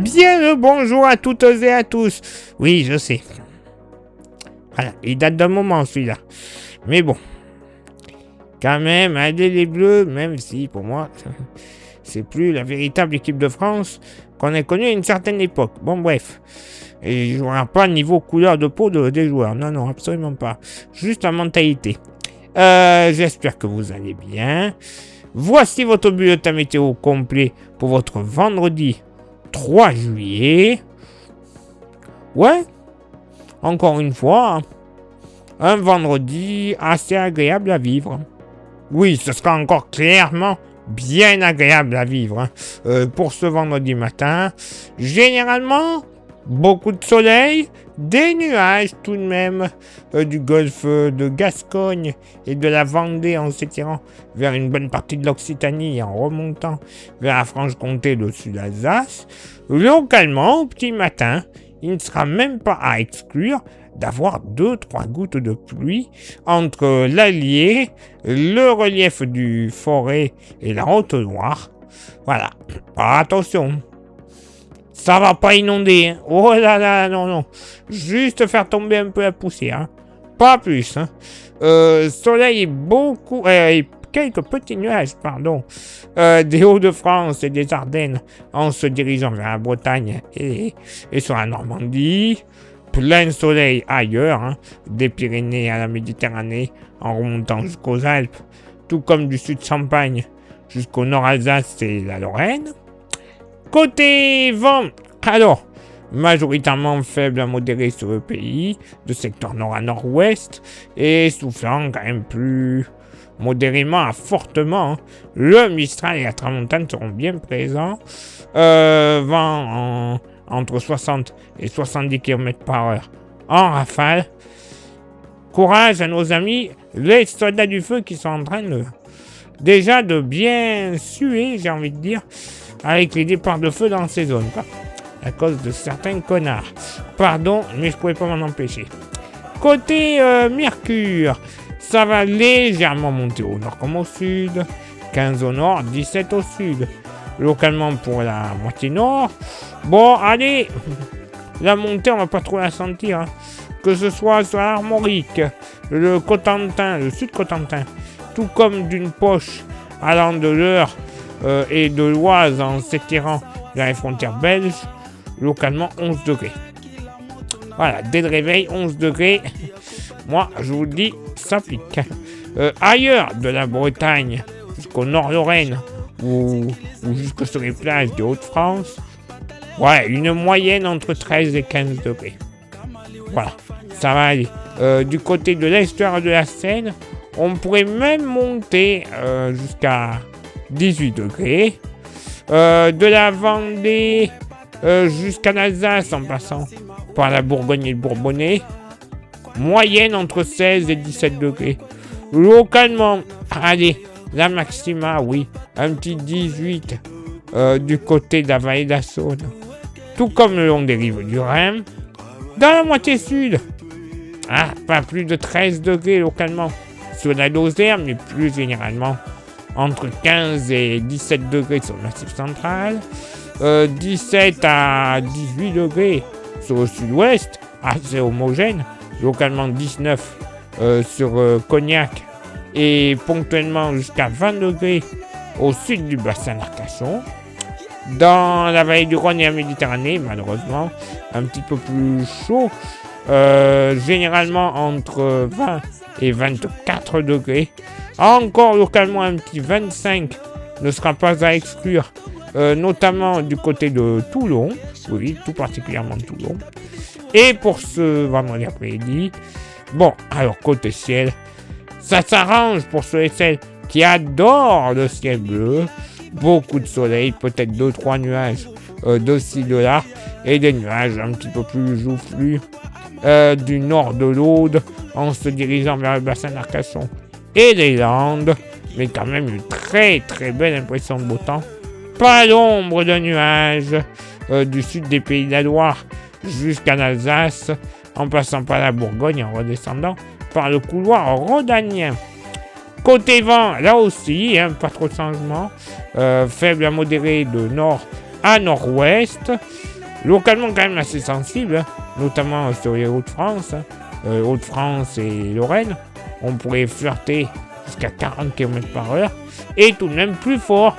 Bien le bonjour à toutes et à tous. Oui, je sais. Voilà, il date d'un moment celui-là. Mais bon. Quand même, allez les Bleus, même si pour moi, c'est plus la véritable équipe de France qu'on a connue à une certaine époque. Bon, bref. Et je ne regarde pas niveau couleur de peau des joueurs. Non, non, absolument pas. Juste la mentalité. J'espère que vous allez bien. Voici votre bulletin météo complet pour votre vendredi 3 juillet. Ouais, encore une fois, un vendredi assez agréable à vivre. Oui, ce sera encore clairement bien agréable à vivre pour ce vendredi matin. Généralement, beaucoup de soleil, des nuages tout de même du golfe de Gascogne et de la Vendée en s'étirant vers une bonne partie de l'Occitanie et en remontant vers la Franche-Comté au-dessus d'Alsace. Localement, au petit matin, il ne sera même pas à exclure d'avoir 2-3 gouttes de pluie entre l'Allier, le relief du Forêt et la Haute-Loire. Voilà. Alors, attention. Ça va pas inonder. Hein. Oh là là, non, non. Juste faire tomber un peu la poussière. Hein. Pas plus. Hein. Soleil et beaucoup... quelques petits nuages, pardon, des Hauts-de-France et des Ardennes en se dirigeant vers la Bretagne et sur la Normandie. Plein soleil ailleurs, hein, des Pyrénées à la Méditerranée, en remontant jusqu'aux Alpes, tout comme du sud Champagne jusqu'au nord Alsace et la Lorraine. Côté vent, alors, majoritairement faible à modéré sur le pays, de secteur nord à nord-ouest, et soufflant quand même plus modérément à fortement. Le Mistral et la Tramontane seront bien présents. Vent entre 60 et 70 km/h en rafale. Courage à nos amis, les soldats du feu qui sont en train déjà de bien suer, j'ai envie de dire, avec les départs de feu dans ces zones, quoi, à cause de certains connards. Pardon, mais je pouvais pas m'en empêcher. Côté Mercure, ça va légèrement monter au nord comme au sud, 15 au nord, 17 au sud. Localement pour la moitié nord. Bon, allez, la montée, on va pas trop la sentir. Hein. Que ce soit sur l'Armorique, le Cotentin, le Sud-Cotentin, tout comme d'une poche allant de l'Eure et de l'Oise en s'étirant vers les frontières belges, localement 11 degrés. Voilà, dès le réveil, 11 degrés. Moi, je vous le dis, ça pique. Ailleurs de la Bretagne jusqu'au Nord-Lorraine ou jusque sur les plages de Haute-France, ouais, une moyenne entre 13 et 15 degrés. Voilà, ça va aller. Du côté de l'estuaire de la Seine, on pourrait même monter jusqu'à 18 degrés. De la Vendée jusqu'à l'Alsace en passant par la Bourgogne et le Bourbonnais, moyenne entre 16 et 17 degrés. Localement, allez, la maxima, oui, un petit 18 du côté de la vallée de la Saône, tout comme le long des rives du Rhin. Dans la moitié sud, pas plus de 13 degrés localement sur la Lozère, mais plus généralement entre 15 et 17 degrés sur le Massif central, 17 à 18 degrés sur le sud-ouest, assez homogène, localement 19 sur Cognac et ponctuellement jusqu'à 20 degrés au sud du bassin d'Arcachon. Dans la vallée du Rhône et la Méditerranée, malheureusement, un petit peu plus chaud, généralement entre 20 et 24 degrés. Encore localement un petit 25 ne sera pas à exclure, notamment du côté de Toulon, oui, tout particulièrement Toulon. Et pour ce vendredi après-midi, bon, alors côté ciel, ça s'arrange pour ceux et celles qui adorent le ciel bleu. Beaucoup de soleil, peut-être 2-3 nuages de-ci, de là, et des nuages un petit peu plus joufflus du nord de l'Aude en se dirigeant vers le bassin d'Arcachon et les Landes, mais quand même une très très belle impression de beau temps. Pas d'ombre de nuages du sud des Pays de la Loire jusqu'à l'Alsace, en passant par la Bourgogne, en redescendant par le couloir rhodanien. Côté vent, là aussi, pas trop de changement. Faible à modéré de nord à nord-ouest. Localement, quand même assez sensible, hein, notamment sur les Hauts-de-France, hein, Hauts-de-France et Lorraine. On pourrait flirter jusqu'à 40 km/h et tout de même plus fort.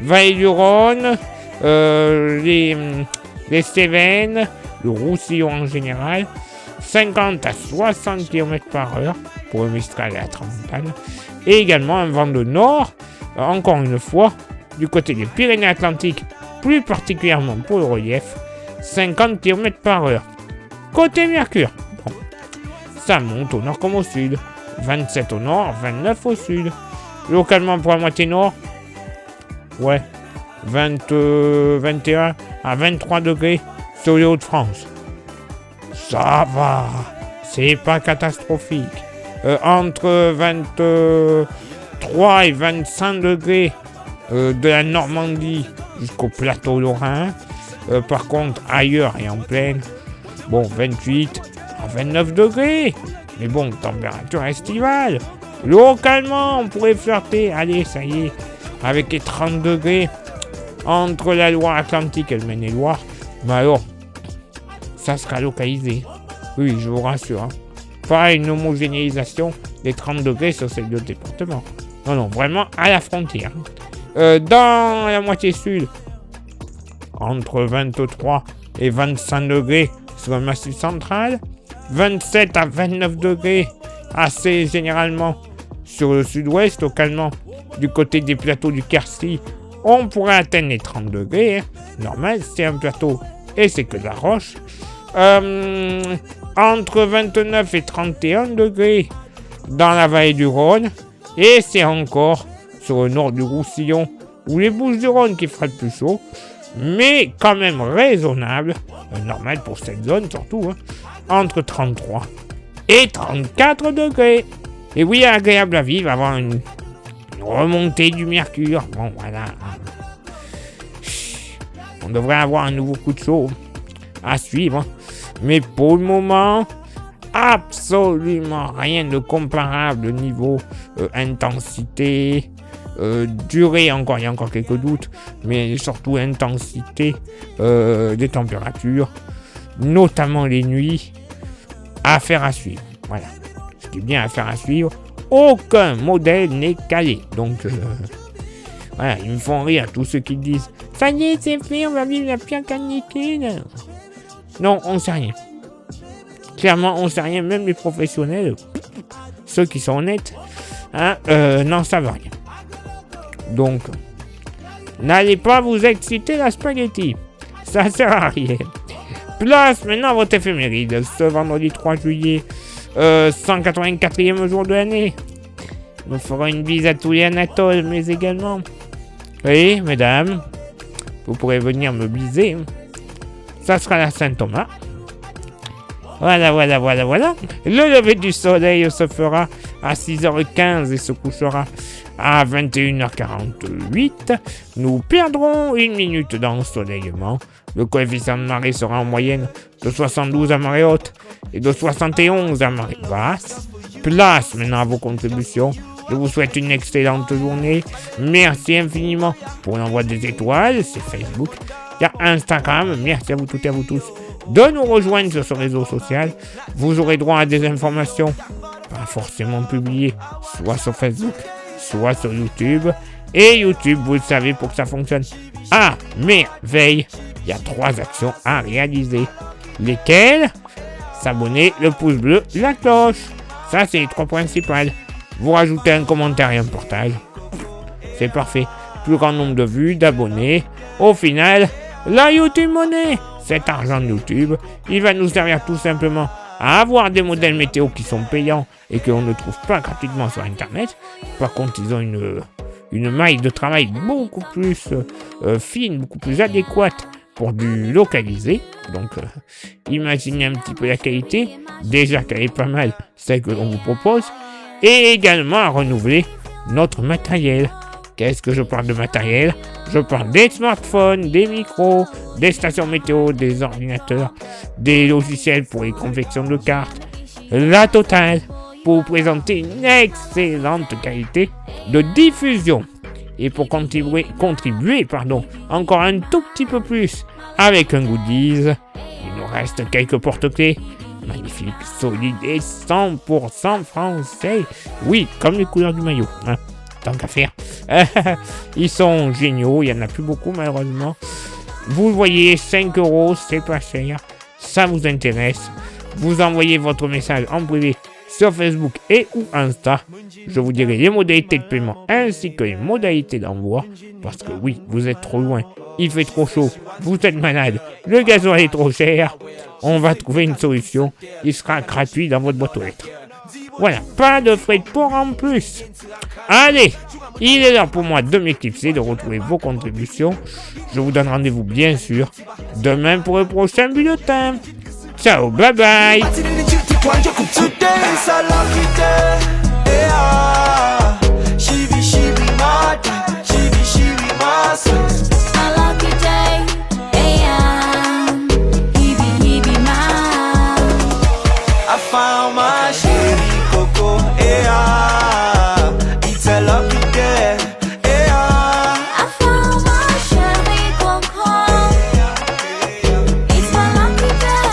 Vallée du Rhône, les Cévennes, le Roussillon en général, 50 à 60 km/h pour le Mistral et la Tramontane. Et également un vent de nord, encore une fois, du côté des Pyrénées-Atlantiques, plus particulièrement pour le relief, 50 km/h. Côté Mercure, bon, ça monte au nord comme au sud. 27 au nord, 29 au sud. Localement pour la moitié nord, ouais, 21 à 23 degrés sur les Hauts-de-France. Ça va, c'est pas catastrophique. Entre 23 et 25 degrés de la Normandie jusqu'au plateau lorrain. Par contre, ailleurs et en plaine, bon, 28 à 29 degrés. Mais bon, température estivale. Localement, on pourrait flirter, allez, ça y est, avec les 30 degrés entre la Loire-Atlantique et le Maine-et-Loire. Mais alors, ça sera localisé. Oui, je vous rassure. Hein. Pas une homogénéisation des 30 degrés sur ces deux départements. Non, non, vraiment à la frontière. Dans la moitié sud, entre 23 et 25 degrés sur le massif central. 27 à 29 degrés, assez généralement sur le sud-ouest, localement du côté des plateaux du Quercy, on pourrait atteindre les 30 degrés. Hein. Normal, c'est un plateau et c'est que de la roche. Entre 29 et 31 degrés dans la vallée du Rhône, et c'est encore sur le nord du Roussillon ou les Bouches-du-Rhône qui fera le plus chaud, mais quand même raisonnable, normal pour cette zone surtout, hein, entre 33 et 34 degrés. Et oui, agréable à vivre, avoir une remontée du mercure. Bon, voilà. On devrait avoir un nouveau coup de chaud à suivre. Mais pour le moment, absolument rien de comparable niveau intensité, durée, encore, il y a encore quelques doutes, mais surtout intensité des températures, notamment les nuits, affaire à suivre. Voilà. Ce qui est bien affaire à suivre, aucun modèle n'est calé. Donc, voilà, ils me font rire tous ceux qui disent « Ça y est, c'est fait, on va vivre la pire canicule ». Non, on sait rien. Clairement, on sait rien, même les professionnels, ceux qui sont honnêtes, hein, n'en savent rien. Donc, n'allez pas vous exciter la spaghetti. Ça sert à rien. Place maintenant à votre éphéméride. Ce vendredi 3 juillet, 184e jour de l'année. Nous ferons une bise à tous les Anatoles, mais également... Oui, mesdames, vous pourrez venir me biser. Ça sera la Saint-Thomas. Voilà. Le lever du soleil se fera à 6h15 et se couchera à 21h48. Nous perdrons une minute d'ensoleillement. Le coefficient de marée sera en moyenne de 72 à marée haute et de 71 à marée basse. Place maintenant à vos contributions. Je vous souhaite une excellente journée. Merci infiniment pour l'envoi des étoiles. C'est Facebook. Il y a Instagram. Merci à vous toutes et à vous tous de nous rejoindre sur ce réseau social. Vous aurez droit à des informations pas forcément publiées, soit sur Facebook, soit sur YouTube. Et YouTube, vous le savez, pour que ça fonctionne à merveille, il y a 3 actions à réaliser. Lesquelles? S'abonner, le pouce bleu, la cloche. Ça, c'est les 3 principales. Vous rajoutez un commentaire et un partage. C'est parfait. Plus grand nombre de vues, d'abonnés. Au final, la YouTube monnaie. Cet argent de YouTube, il va nous servir tout simplement à avoir des modèles météo qui sont payants et que l'on ne trouve pas gratuitement sur Internet. Par contre, ils ont une maille de travail beaucoup plus fine, beaucoup plus adéquate pour du localisé. Donc, imaginez un petit peu la qualité. Déjà qu'elle est pas mal, celle que l'on vous propose. Et également à renouveler notre matériel. Qu'est-ce que je parle de matériel? Je parle des smartphones, des micros, des stations météo, des ordinateurs, des logiciels pour les confections de cartes. La totale pour vous présenter une excellente qualité de diffusion. Et pour contribuer encore un tout petit peu plus avec un goodies. Il nous reste quelques porte-clés. Magnifique, solide et 100% français. Oui, comme les couleurs du maillot. Hein. Tant qu'à faire. Ils sont géniaux. Il n'y en a plus beaucoup, malheureusement. Vous voyez, 5 €, c'est pas cher. Ça vous intéresse. Vous envoyez votre message en privé sur Facebook et ou Insta. Je vous dirai les modalités de paiement ainsi que les modalités d'envoi. Parce que oui, vous êtes trop loin. Il fait trop chaud. Vous êtes malade. Le gasoil est trop cher. On va trouver une solution. Il sera gratuit dans votre boîte aux lettres. Voilà, pas de frais de port en plus. Allez, il est l'heure pour moi de m'éclipser, de retrouver vos contributions. Je vous donne rendez-vous bien sûr demain pour le prochain bulletin. Ciao, bye bye. Found my chérie Coco, it's a lucky day, I found my chérie Coco, it's my lucky day.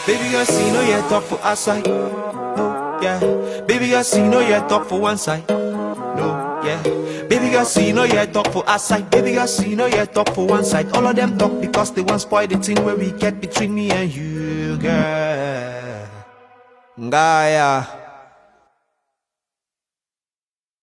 Baby girl, see no yet talk for outside, no, yeah. Baby girl, see no yet talk for one side, no, yeah. Baby girl, see no yet talk for outside. Baby girl, see no yet talk for one side. All of them talk because they want spoil the thing where we get between me and you, girl. Gaia.